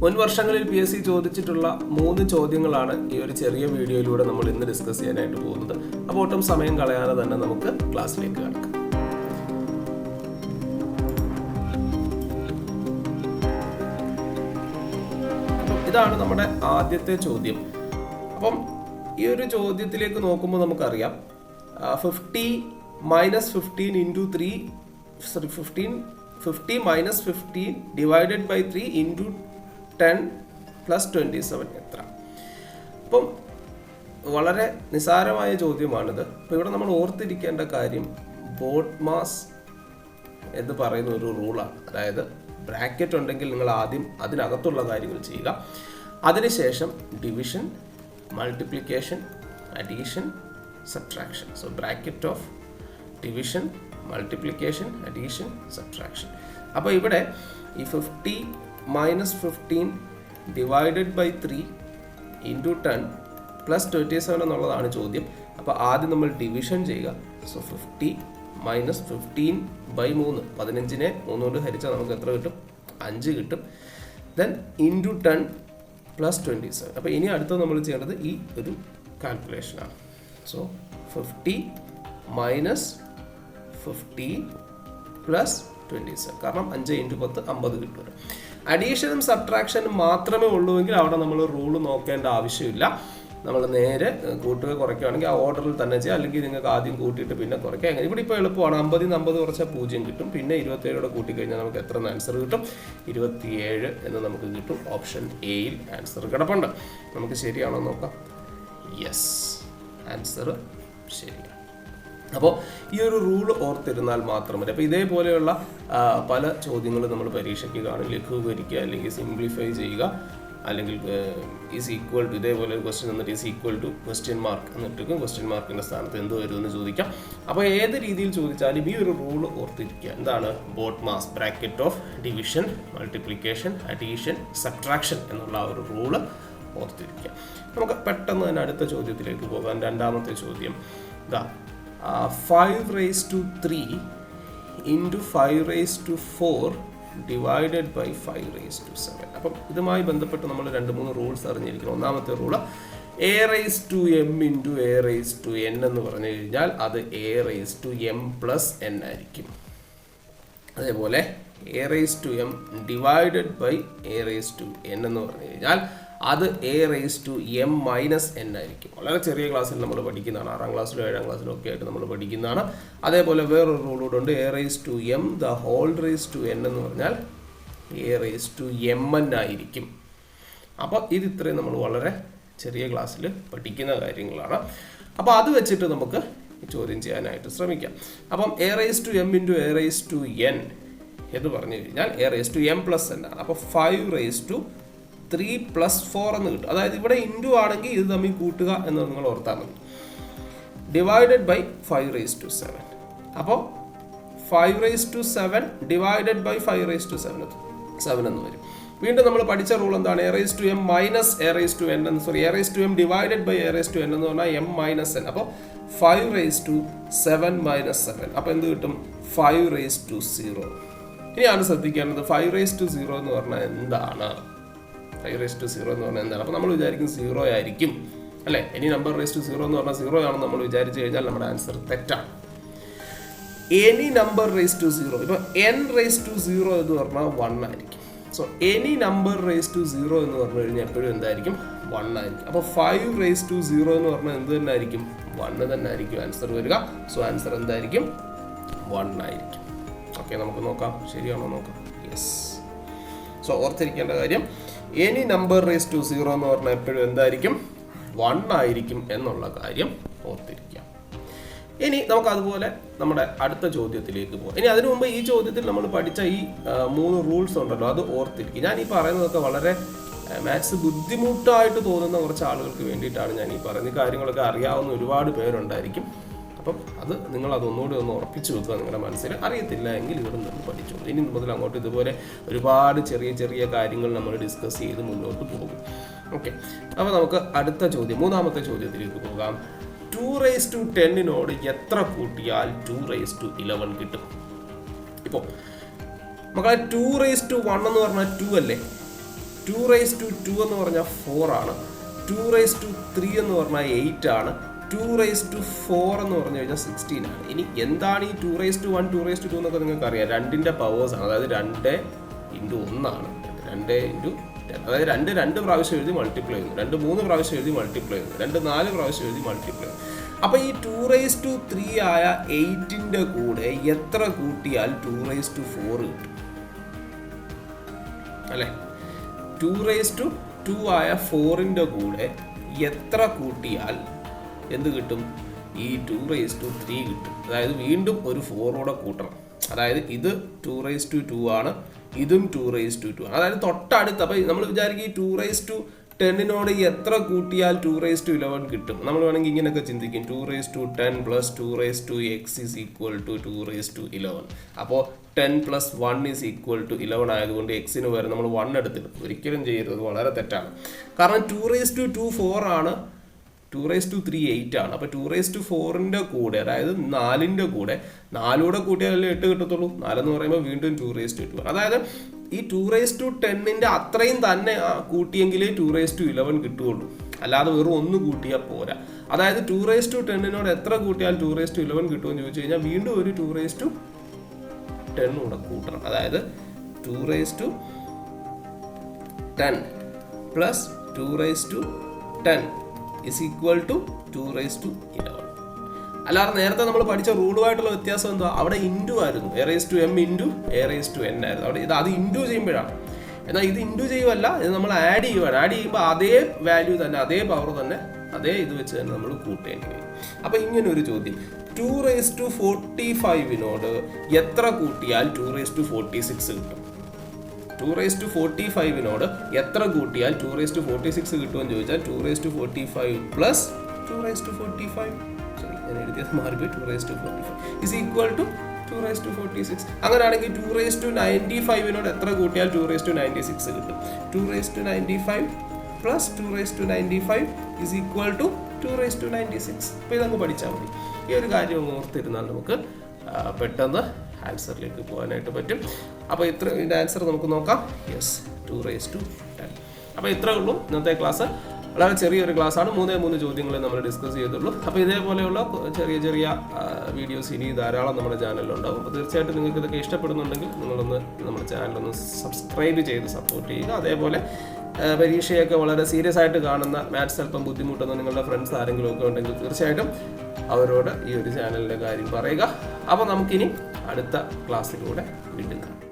മുൻ വർഷങ്ങളിൽ PSC ചോദിച്ചിട്ടുള്ള 3 ചോദ്യങ്ങളാണ് ഈ ഒരു ചെറിയ വീഡിയോയിലൂടെ നമ്മൾ ഇന്ന് ഡിസ്കസ് ചെയ്യാനായിട്ട് പോകുന്നത്. അപ്പോൾ ഒട്ടും സമയം കളയാതെ തന്നെ നമുക്ക് ക്ലാസ്സിലേക്ക് കടക്കാം. ഇതാണ് നമ്മുടെ ആദ്യത്തെ ചോദ്യം. അപ്പം ഈ ഒരു ചോദ്യത്തിലേക്ക് നോക്കുമ്പോൾ നമുക്കറിയാം 50 minus 15 into 3 50 minus 15 divided by 3 into 10 plus 27 എത്ര? അപ്പം വളരെ നിസ്സാരമായ ചോദ്യമാണിത്. അപ്പോൾ ഇവിടെ നമ്മൾ ഓർത്തിരിക്കേണ്ട കാര്യം ബോഡ്മാസ് എന്ന് പറയുന്ന ഒരു റൂളാണ്. അതായത് ബ്രാക്കറ്റ് ഉണ്ടെങ്കിൽ നിങ്ങൾ ആദ്യം അതിനകത്തുള്ള കാര്യങ്ങൾ ചെയ്യുക, അതിനുശേഷം division, multiplication, addition, subtraction. So bracket of division, multiplication, addition, subtraction. അപ്പോൾ ഇവിടെ ഈ 50 minus 15 divided by 3 into 10 plus 27 എന്നുള്ളതാണ് ചോദ്യം. അപ്പോൾ ആദ്യം നമ്മൾ ഡിവിഷൻ ചെയ്യുക. സോ 50 minus 15 by 3, 15നെ 3 കൊണ്ട് ഹരിച്ചാൽ നമുക്ക് എത്ര കിട്ടും? 5 കിട്ടും. Then into 10 plus 27. അപ്പോൾ ഇനി അടുത്ത നമ്മൾ ചെയ്യേണ്ടത് ഈ ഒരു കാൽക്കുലേഷനാണ്. സോ 50 മൈനസ് 15 പ്ലസ് 27, കാരണം 5 × 10 50 കിട്ടും. അഡീഷനും സബ്ട്രാക്ഷനും മാത്രമേ ഉള്ളൂവെങ്കിൽ അവിടെ നമ്മൾ റൂൾ നോക്കേണ്ട ആവശ്യമില്ല. നമ്മൾ നേരെ കൂട്ടുക കുറയ്ക്കുകയാണെങ്കിൽ ആ ഓർഡറിൽ തന്നെ ചെയ്യാം, അല്ലെങ്കിൽ നിങ്ങൾക്ക് ആദ്യം കൂട്ടിയിട്ട് പിന്നെ കുറയ്ക്കുക. അങ്ങനെ ഇവിടെ ഇപ്പോൾ എളുപ്പമാണ്. 50 ൽ 50 കുറച്ചാൽ 0 കിട്ടും. പിന്നെ 27 കൂട്ടിക്കഴിഞ്ഞാൽ നമുക്ക് എത്ര ആൻസർ കിട്ടും? 27 എന്ന് നമുക്ക് കിട്ടും. ഓപ്ഷൻ എയിൽ ആൻസർ കിടപ്പുണ്ട്. നമുക്ക് ശരിയാണോ നോക്കാം. യെസ്, ആൻസർ ശരിയാണ്. അപ്പോൾ ഈ ഒരു റൂൾ ഓർത്തിരുന്നാൽ മാത്രം മതി. അപ്പോൾ ഇതേപോലെയുള്ള പല ചോദ്യങ്ങളും നമ്മൾ പരീക്ഷയ്ക്ക് കാണും. ലഘൂകരിക്കുക, അല്ലെങ്കിൽ സിംപ്ലിഫൈ ചെയ്യുക, അല്ലെങ്കിൽ ഈസ് ഈക്വൽ ടു, ഇതേപോലെ ക്വസ്റ്റ്യൻ എന്നിട്ട് is equal to question mark എന്നിട്ട് ക്വസ്റ്റ്യൻ മാർക്കിൻ്റെ സ്ഥാനത്ത് എന്ത് വരുമെന്ന് ചോദിക്കാം. അപ്പോൾ ഏത് രീതിയിൽ ചോദിച്ചാലും ഈ ഒരു റൂൾ ഓർത്തിരിക്കുക. എന്താണ്? BODMAS, bracket of division, multiplication, addition, subtraction എന്നുള്ള ആ ഒരു റൂള് ഓർത്തിരിക്കുക. നമുക്ക് പെട്ടെന്ന് തന്നെ അടുത്ത ചോദ്യത്തിലേക്ക് പോകാം. രണ്ടാമത്തെ ചോദ്യം ഇതാ, 5 raised to 3 into 5 raised to 4 divided by 5 raised to 7. അപ്പം ഇതുമായി ബന്ധപ്പെട്ട് നമ്മൾ 2-3 റൂൾസ് അറിഞ്ഞിരിക്കണം. ഒന്നാമത്തെ rule a raised to m into a raised to n എന്ന് പറഞ്ഞു കഴിഞ്ഞാൽ അത് a raised to m plus n ആയിരിക്കും. അതേപോലെ a raised to m divided by a raised to n എന്ന് പറഞ്ഞു കഴിഞ്ഞാൽ അത് a raised to m minus n ആയിരിക്കും. വളരെ ചെറിയ ക്ലാസ്സിൽ നമ്മൾ പഠിക്കുന്നതാണ്. 6ാം ക്ലാസ്സിലും 7ാം ക്ലാസ്സിലും ഒക്കെ ആയിട്ട് നമ്മൾ പഠിക്കുന്നതാണ്. അതേപോലെ വേറൊരു റൂൾ കൂടെ ഉണ്ട്. a raised to m the whole raised to n എന്ന് പറഞ്ഞാൽ a raised to mn ആയിരിക്കും. അപ്പോൾ ഇത് ഇത്രയും നമ്മൾ വളരെ ചെറിയ ക്ലാസ്സിൽ പഠിക്കുന്ന കാര്യങ്ങളാണ്. അപ്പോൾ അത് വെച്ചിട്ട് നമുക്ക് ചോദ്യം ചെയ്യാനായിട്ട് ശ്രമിക്കാം. അപ്പം a raised to m into a raised to n എന്ന് പറഞ്ഞു കഴിഞ്ഞാൽ a raised to m plus n ആണ്. അപ്പോൾ 5 raised to 3 plus 4 എന്ന് കിട്ടും. അതായത് ഇവിടെ ഇൻറ്റു ആണെങ്കിൽ ഇത് തമ്മിൽ കൂട്ടുക എന്ന് നിങ്ങൾ ഓർത്താൽ മതി. Divided by 5 raised to 7. അപ്പോൾ 5 raised to 7 divided by 5 raised to 7 എന്ന് വരും. വീണ്ടും നമ്മൾ പഠിച്ച റൂൾ എന്താണ്? a raised to m minus a raised to n എന്ന്, sorry, a raised to m divided by a raised to n എന്ന് പറഞ്ഞാൽ m മൈനസ് n. അപ്പോൾ 5 raised to 7 മൈനസ് 7. അപ്പോൾ എന്ത് കിട്ടും? 5 raised to 0. ഇനിയാണ് ശ്രദ്ധിക്കേണ്ടത് 5 raised to 0 എന്ന് പറഞ്ഞാൽ എന്താണ്? 5 raised to 0 എന്ന് പറഞ്ഞാൽ എന്താണ്? അപ്പോൾ നമ്മൾ വിചാരിക്കും 0 ആയിരിക്കും അല്ലേ? എനി നമ്പർ raised to 0 എന്ന് പറഞ്ഞാൽ 0 ആണെന്ന് നമ്മൾ വിചാരിച്ചു കഴിഞ്ഞാൽ നമ്മുടെ ആൻസർ തെറ്റാണ്. എനി നമ്പർ raised to 0, ഇപ്പോൾ n raised to 0 എന്ന് പറഞ്ഞാൽ 1 ആയിരിക്കും. So any number raised to 0 എന്ന് പറഞ്ഞു കഴിഞ്ഞാൽ എപ്പോഴും എന്തായിരിക്കും? 1 ആയിരിക്കും. അപ്പോൾ 5 raised to 0 എന്ന് പറഞ്ഞാൽ എന്ത് തന്നെ ആയിരിക്കും? 1 തന്നെ ആയിരിക്കും ആൻസർ വരിക. സോ ആൻസർ എന്തായിരിക്കും? 1 ആയിരിക്കും. ഓക്കെ, നമുക്ക് നോക്കാം. ശരിയാണോ നോക്കാം. യെസ്. സോ ഓർത്തിരിക്കേണ്ട കാര്യം, എനി നമ്പർ raised to 0 എന്ന് പറഞ്ഞാൽ എപ്പോഴും എന്തായിരിക്കും? 1 ആയിരിക്കും എന്നുള്ള കാര്യം ഓർത്തിരിക്കാം. ഇനി നമുക്ക് അതുപോലെ നമ്മുടെ അടുത്ത ചോദ്യത്തിലേക്ക് പോകാം. ഇനി അതിനു മുമ്പ് ഈ ചോദ്യത്തിൽ നമ്മൾ പഠിച്ച ഈ 3 റൂൾസ് ഉണ്ടല്ലോ, അത് ഓർത്തിരിക്കും. ഞാൻ ഈ പറയുന്നതൊക്കെ വളരെ മാത്സ് ബുദ്ധിമുട്ടായിട്ട് തോന്നുന്ന കുറച്ച് ആളുകൾക്ക് വേണ്ടിയിട്ടാണ് ഞാൻ ഈ പറയുന്നത്. കാര്യങ്ങളൊക്കെ അറിയാവുന്ന ഒരുപാട് പേരുണ്ടായിരിക്കും. അപ്പം അത് നിങ്ങൾ അതൊന്നുകൂടി ഒന്ന് ഉറപ്പിച്ച് വെക്കുക നിങ്ങളുടെ മനസ്സിൽ. അറിയത്തില്ല എങ്കിൽ ഇവിടെ നിന്ന് പഠിച്ചോളൂ. ഇനി മുതൽ അങ്ങോട്ട് ഇതുപോലെ ഒരുപാട് ചെറിയ ചെറിയ കാര്യങ്ങൾ നമ്മൾ ഡിസ്കസ് ചെയ്ത് മുന്നോട്ട് പോകും. ഓക്കെ, അപ്പോൾ നമുക്ക് അടുത്ത ചോദ്യം, മൂന്നാമത്തെ ചോദ്യത്തിലേക്ക് പോകാം. 2 raised to 10 എത്ര കൂട്ടിയാൽ 2 raised to 11 കിട്ടും? ഇപ്പോൾ മക്കളെ 2 raised to 1 എന്ന് പറഞ്ഞാൽ 2 അല്ലേ? 2^2 എന്ന് പറഞ്ഞാൽ 4 ആണ്. 2^3 എന്ന് പറഞ്ഞാൽ 8 ആണ്. 2^4 എന്ന് പറഞ്ഞു കഴിഞ്ഞാൽ 16 ആണ്. ഇനി എന്താണ് ഈ 2^1, 2^2 എന്നൊക്കെ നിങ്ങൾക്ക് അറിയാം. 2ന്റെ പവേഴ്സ് ആണ്. അതായത് 2 × 1 ആണ്. 2 × 10. അതായത് 2 പ്രാവശ്യം എഴുതി മൾട്ടിപ്ലൈ ചെയ്യുന്നു, 2 3 പ്രാവശ്യം എഴുതി മൾട്ടിപ്ലൈ ചെയ്യുന്നു, 2 4 പ്രാവശ്യം എഴുതി മൾട്ടിപ്ലൈ ചെയ്യുന്നു. അപ്പോൾ ഈ 2^3 ആയ 8ന്റെ കൂടെ എത്ര കൂട്ടിയാൽ 2^4 കിട്ടും അല്ലേ? 2^2 ആയ 4ന്റെ കൂടെ എത്ര കൂട്ടിയാൽ എന്ത് കിട്ടും? ഈ 2^3 കിട്ടും. അതായത് വീണ്ടും ഒരു 4 കൂടെ കൂട്ടണം. അതായത് ഇത് 2^2 ആണ്, ഇതും 2^2 ആണ്. അതായത് തൊട്ടടുത്ത്. അപ്പോൾ നമ്മൾ വിചാരിക്കും ഈ 2^10 എത്ര കൂട്ടിയാൽ 2^11 കിട്ടും. നമ്മൾ വേണമെങ്കിൽ ഇങ്ങനെയൊക്കെ ചിന്തിക്കും. 2^10 + 2^x = 2^11. അപ്പോൾ 10 + 1 = 11 ആയതുകൊണ്ട് എക്സിന് വരെ നമ്മൾ 1 എടുത്തിട്ട് ഒരിക്കലും ചെയ്യരുത്. വളരെ തെറ്റാണ്. കാരണം 2^2 4 ആണ്, 2^3 8 ആണ്. അപ്പോൾ 2^4ന്റെ കൂടെ, അതായത് 4ന്റെ കൂടെ 4 കൂടെ കൂട്ടിയാലേ 8 കിട്ടത്തുള്ളൂ. 4 എന്ന് പറയുമ്പോൾ വീണ്ടും 2^2 ആണ്. അതായത് ഈ 2^10ന്റെ അത്രയും തന്നെ കൂട്ടിയെങ്കിലേ 2^11 കിട്ടുകയുള്ളൂ. അല്ലാതെ വെറും 1 കൂട്ടിയാൽ പോരാ. അതായത് 2^10 എത്ര കൂട്ടിയാൽ 2^11 കിട്ടുമെന്ന് ചോദിച്ചു കഴിഞ്ഞാൽ വീണ്ടും ഒരു 2^10 കൂടെ കൂട്ടണം. അതായത് 2^10 + 2^10 = 2^11. അല്ലാതെ നേരത്തെ നമ്മൾ പഠിച്ച റൂളുമായിട്ടുള്ള വ്യത്യാസം എന്താ? അവിടെ ഇൻറ്റു ആയിരുന്നു. a⁻m × a⁻n ആയിരുന്നു. അവിടെ അത് ഇൻറ്റു ചെയ്യുമ്പോഴാണ്. എന്നാൽ ഇത് ഇൻറ്റു ചെയ്യുമല്ല, ഇത് നമ്മൾ ആഡ് ചെയ്യുവാണ്. ആഡ് ചെയ്യുമ്പോൾ അതേ വാല്യൂ തന്നെ, അതേ പവർ തന്നെ, അതേ ഇത് വെച്ച് തന്നെ നമ്മൾ കൂട്ടേണ്ടി വരും. അപ്പോൾ ഇങ്ങനെ ഒരു ചോദ്യം, 2^45 എത്ര കൂട്ടിയാൽ 2^46 കിട്ടും? 2^45 എത്ര കൂട്ടിയാൽ 2^46 കിട്ടുമെന്ന് ചോദിച്ചാൽ 2^45 + 2^45, സോറി ഞാൻ എഴുതിയത് മാറിപ്പോയി, 2^45 = 2^46. അങ്ങനെയാണെങ്കിൽ 2^95 എത്ര കൂട്ടിയാൽ 2^96 കിട്ടും? 2^95 + 2^95 = 2^96. അപ്പോൾ ഇതങ്ങ് പഠിച്ചാൽ മതി. ഈ ഒരു കാര്യം ഓർത്തിരുന്നാൽ നമുക്ക് പെട്ടെന്ന് ആൻസറിലേക്ക് പോകാനായിട്ട് പറ്റും. അപ്പോൾ ഇതിൻ്റെ ആൻസർ നമുക്ക് നോക്കാം. യെസ്, 2^10. അപ്പോൾ ഇത്രേ ഉള്ളൂ ഇന്നത്തെ ക്ലാസ്. വളരെ ചെറിയൊരു ക്ലാസ്സാണ്. 3 ചോദ്യങ്ങളെ നമ്മൾ ഡിസ്കസ് ചെയ്തുള്ളൂ. അപ്പോൾ ഇതേപോലെയുള്ള ചെറിയ ചെറിയ വീഡിയോസ് ഇനി ധാരാളം നമ്മുടെ ചാനലിലുണ്ടാവും. അപ്പോൾ തീർച്ചയായിട്ടും നിങ്ങൾക്ക് ഇതൊക്കെ ഇഷ്ടപ്പെടുന്നുണ്ടെങ്കിൽ നിങ്ങളൊന്ന് നമ്മുടെ ചാനലൊന്ന് സബ്സ്ക്രൈബ് ചെയ്ത് സപ്പോർട്ട് ചെയ്യുക. അതേപോലെ പരീക്ഷയൊക്കെ വളരെ സീരിയസ് ആയിട്ട് കാണുന്ന, മാത്സ് അല്പം ബുദ്ധിമുട്ടുന്ന നിങ്ങളുടെ ഫ്രണ്ട്സ് ആരെങ്കിലും ഒക്കെ ഉണ്ടെങ്കിൽ തീർച്ചയായിട്ടും അവരോട് ഈ ഒരു ചാനലിൻ്റെ കാര്യം പറയുക. അപ്പോൾ നമുക്കിനി അടുത്ത ക്ലാസ്സിലൂടെ വീണ്ടും കാണാം.